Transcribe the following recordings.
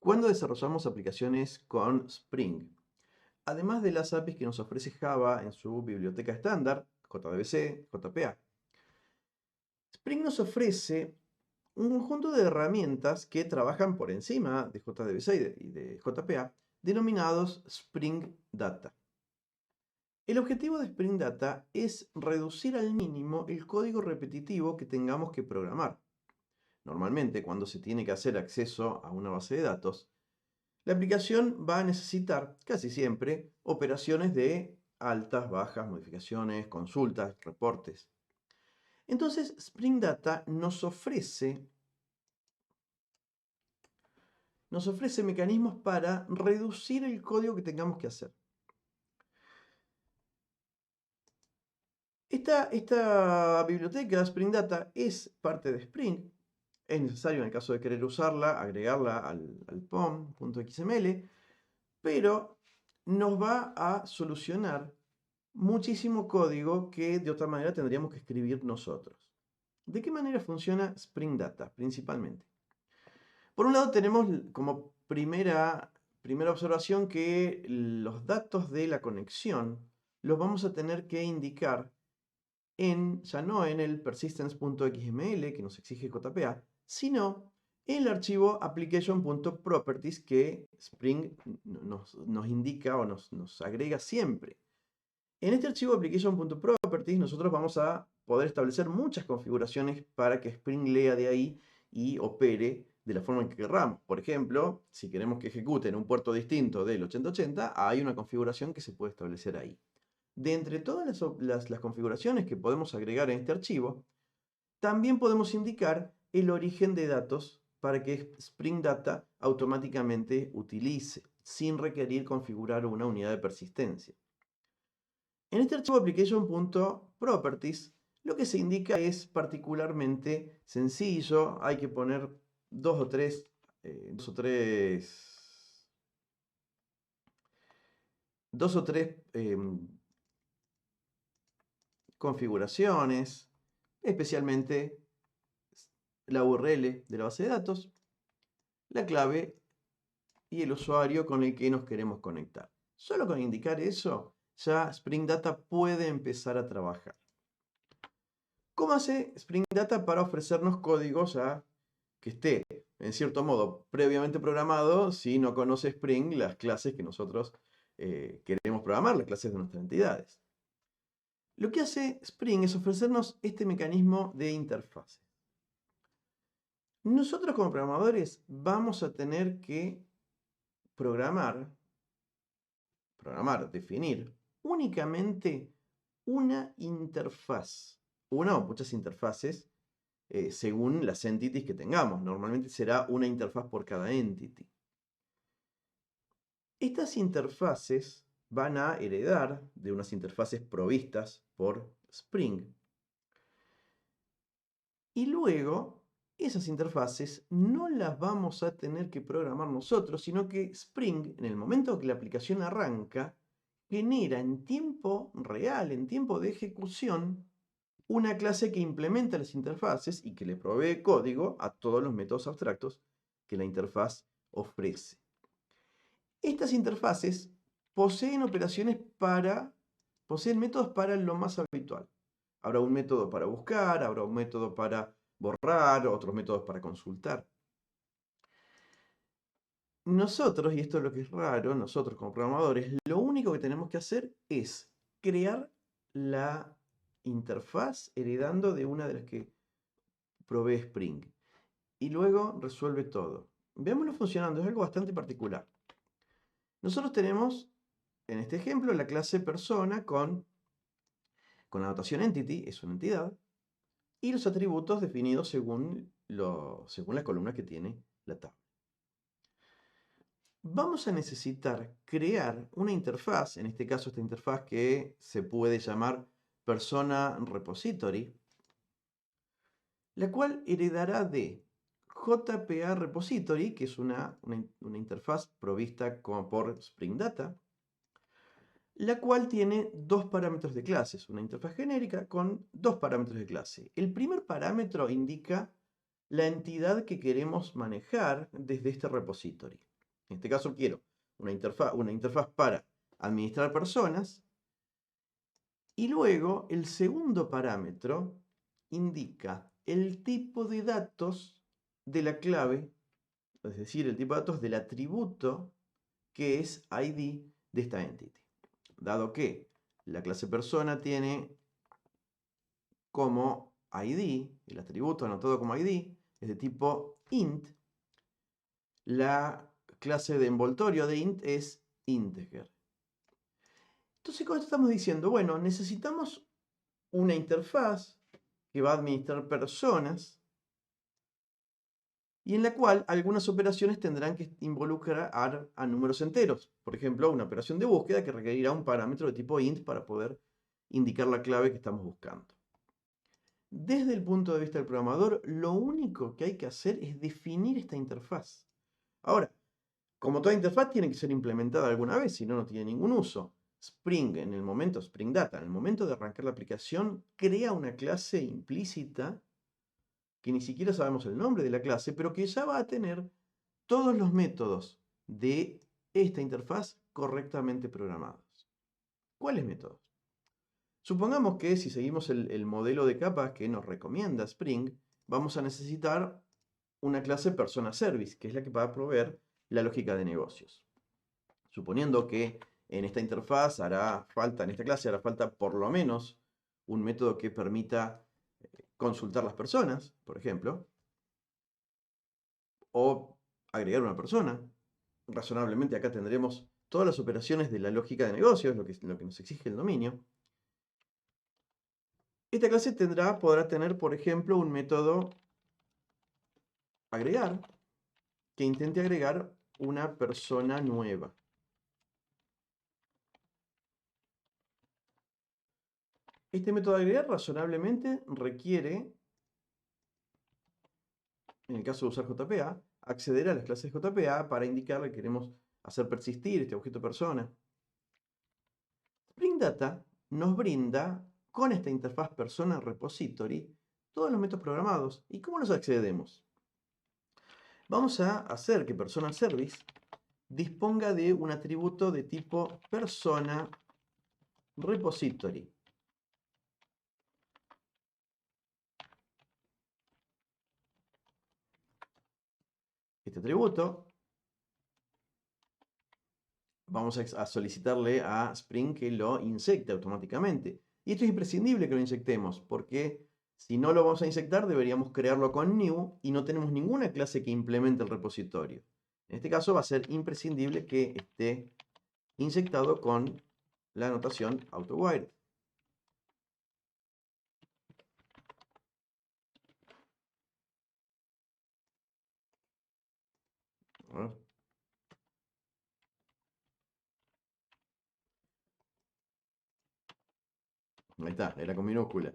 cuando desarrollamos aplicaciones con Spring. Además de las APIs que nos ofrece Java en su biblioteca estándar, JDBC, JPA. Spring nos ofrece un conjunto de herramientas que trabajan por encima de JDBC y de JPA, denominados Spring Data. El objetivo de Spring Data es reducir al mínimo el código repetitivo que tengamos que programar. Normalmente, cuando se tiene que hacer acceso a una base de datos, la aplicación va a necesitar, casi siempre, operaciones de altas, bajas, modificaciones, consultas, reportes. Entonces, Spring Data nos ofrece mecanismos para reducir el código que tengamos que hacer. Esta biblioteca, Spring Data, es parte de Spring. Es necesario, en el caso de querer usarla, agregarla al pom.xml, pero nos va a solucionar muchísimo código que de otra manera tendríamos que escribir nosotros. ¿De qué manera funciona Spring Data principalmente? Por un lado tenemos como primera observación que los datos de la conexión los vamos a tener que indicar ya no en el persistence.xml que nos exige JPA, sino en el archivo application.properties que Spring nos indica o nos agrega siempre. En este archivo application.properties nosotros vamos a poder establecer muchas configuraciones para que Spring lea de ahí y opere de la forma en que querramos. Por ejemplo, si queremos que ejecute en un puerto distinto del 8080, hay una configuración que se puede establecer ahí. De entre todas las configuraciones que podemos agregar en este archivo, también podemos indicar el origen de datos para que Spring Data automáticamente utilice, sin requerir configurar una unidad de persistencia. En este archivo application.properties, lo que se indica es particularmente sencillo. Hay que poner dos o tres configuraciones, especialmente la URL de la base de datos, la clave y el usuario con el que nos queremos conectar. Solo con indicar eso, ya Spring Data puede empezar a trabajar. ¿Cómo hace Spring Data para ofrecernos código ya que esté, en cierto modo, previamente programado si no conoce Spring las clases que nosotros queremos programar, las clases de nuestras entidades? Lo que hace Spring es ofrecernos este mecanismo de interfaz. Nosotros como programadores vamos a tener que definir únicamente una interfaz, una o muchas interfaces según las entities que tengamos. Normalmente será una interfaz por cada entity. Estas interfaces van a heredar de unas interfaces provistas por Spring. Y luego, esas interfaces no las vamos a tener que programar nosotros, sino que Spring, en el momento que la aplicación arranca, genera en tiempo real, en tiempo de ejecución, una clase que implementa las interfaces y que le provee código a todos los métodos abstractos que la interfaz ofrece. Estas interfaces poseen métodos para lo más habitual. Habrá un método para buscar, habrá un método para borrar, otros métodos para consultar. Nosotros, y esto es lo que es raro, nosotros como programadores, lo único que tenemos que hacer es crear la interfaz heredando de una de las que provee Spring. Y luego resuelve todo. Veámoslo funcionando, es algo bastante particular. Nosotros tenemos, en este ejemplo, la clase persona con la notación entity, es una entidad, y los atributos definidos según la columna que tiene la tabla. Vamos a necesitar crear una interfaz, en este caso esta interfaz que se puede llamar persona repository, la cual heredará de JPA repository, que es una interfaz provista por Spring Data, la cual tiene dos parámetros de clases, una interfaz genérica con dos parámetros de clase. El primer parámetro indica la entidad que queremos manejar desde este repository. En este caso quiero una interfaz para administrar personas. Y luego el segundo parámetro indica el tipo de datos de la clave, es decir, el tipo de datos del atributo que es ID de esta entity. Dado que la clase persona tiene como ID, el atributo anotado como ID, es de tipo int, la clase de envoltorio de int es integer. Entonces, con esto estamos diciendo, bueno, necesitamos una interfaz que va a administrar personas y en la cual algunas operaciones tendrán que involucrar a números enteros. Por ejemplo, una operación de búsqueda que requerirá un parámetro de tipo int para poder indicar la clave que estamos buscando. Desde el punto de vista del programador, lo único que hay que hacer es definir esta interfaz. Ahora, como toda interfaz tiene que ser implementada alguna vez, si no, no tiene ningún uso. Spring Data, en el momento de arrancar la aplicación, crea una clase implícita que ni siquiera sabemos el nombre de la clase, pero que ya va a tener todos los métodos de esta interfaz correctamente programados. ¿Cuáles métodos? Supongamos que si seguimos el modelo de capas que nos recomienda Spring, vamos a necesitar una clase persona service, que es la que va a proveer la lógica de negocios. Suponiendo que en esta interfaz en esta clase hará falta por lo menos un método que permita consultar las personas, por ejemplo, o agregar una persona. Razonablemente acá tendremos todas las operaciones de la lógica de negocios, lo que nos exige el dominio. Esta clase podrá tener, por ejemplo, un método agregar que intente agregar una persona nueva. Este método de agregar razonablemente requiere, en el caso de usar JPA, acceder a las clases JPA para indicarle que queremos hacer persistir este objeto persona. Spring Data nos brinda, con esta interfaz persona repository, todos los métodos programados. ¿Y cómo los accedemos? Vamos a hacer que persona service disponga de un atributo de tipo persona repository. Este atributo vamos a solicitarle a Spring que lo inyecte automáticamente. Y esto es imprescindible que lo inyectemos, porque si no lo vamos a inyectar, deberíamos crearlo con new y no tenemos ninguna clase que implemente el repositorio. En este caso va a ser imprescindible que esté inyectado con la anotación AutoWire. Ahí está, era con minúscula.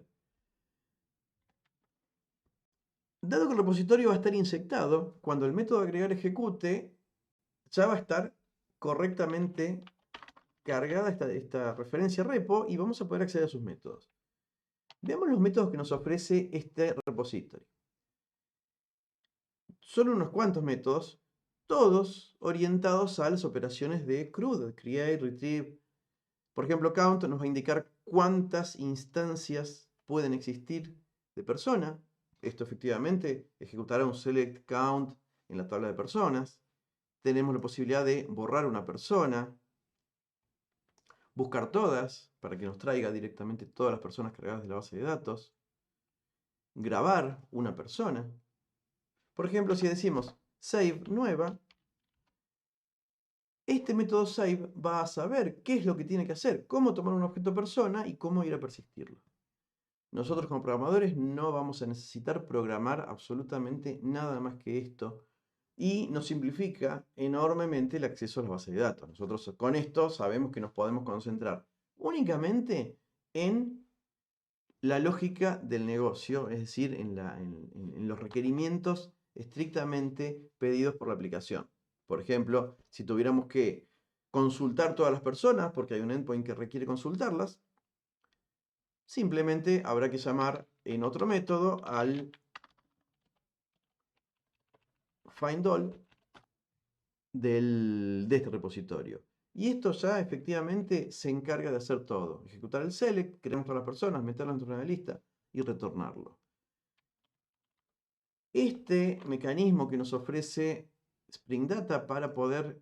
Dado que el repositorio va a estar inyectado, cuando el método agregar ejecute, ya va a estar correctamente cargada esta referencia repo y vamos a poder acceder a sus métodos. Veamos los métodos que nos ofrece este repositorio. Son unos cuantos métodos, todos orientados a las operaciones de CRUD, create, retrieve. Por ejemplo, count nos va a indicar cuántas instancias pueden existir de persona. Esto efectivamente ejecutará un select count en la tabla de personas. Tenemos la posibilidad de borrar una persona, buscar todas para que nos traiga directamente todas las personas cargadas de la base de datos, grabar una persona. Por ejemplo, si decimos save nueva, este método save va a saber qué es lo que tiene que hacer, cómo tomar un objeto persona y cómo ir a persistirlo. Nosotros como programadores no vamos a necesitar programar absolutamente nada más que esto y nos simplifica enormemente el acceso a las bases de datos. Nosotros con esto sabemos que nos podemos concentrar únicamente en la lógica del negocio, es decir, en los requerimientos estrictamente pedidos por la aplicación. Por ejemplo, si tuviéramos que consultar todas las personas, porque hay un endpoint que requiere consultarlas, simplemente habrá que llamar en otro método al findAll de este repositorio. Y esto ya efectivamente se encarga de hacer todo. Ejecutar el select, crear todas las personas, meterlo dentro de una lista y retornarlo. Este mecanismo que nos ofrece Spring Data para poder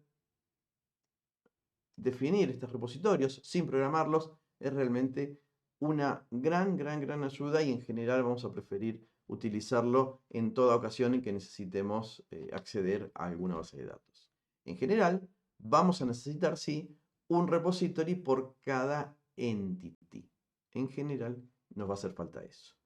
definir estos repositorios sin programarlos es realmente una gran ayuda, y en general vamos a preferir utilizarlo en toda ocasión en que necesitemos acceder a alguna base de datos. En general, vamos a necesitar, sí, un repository por cada entity. En general, nos va a hacer falta eso.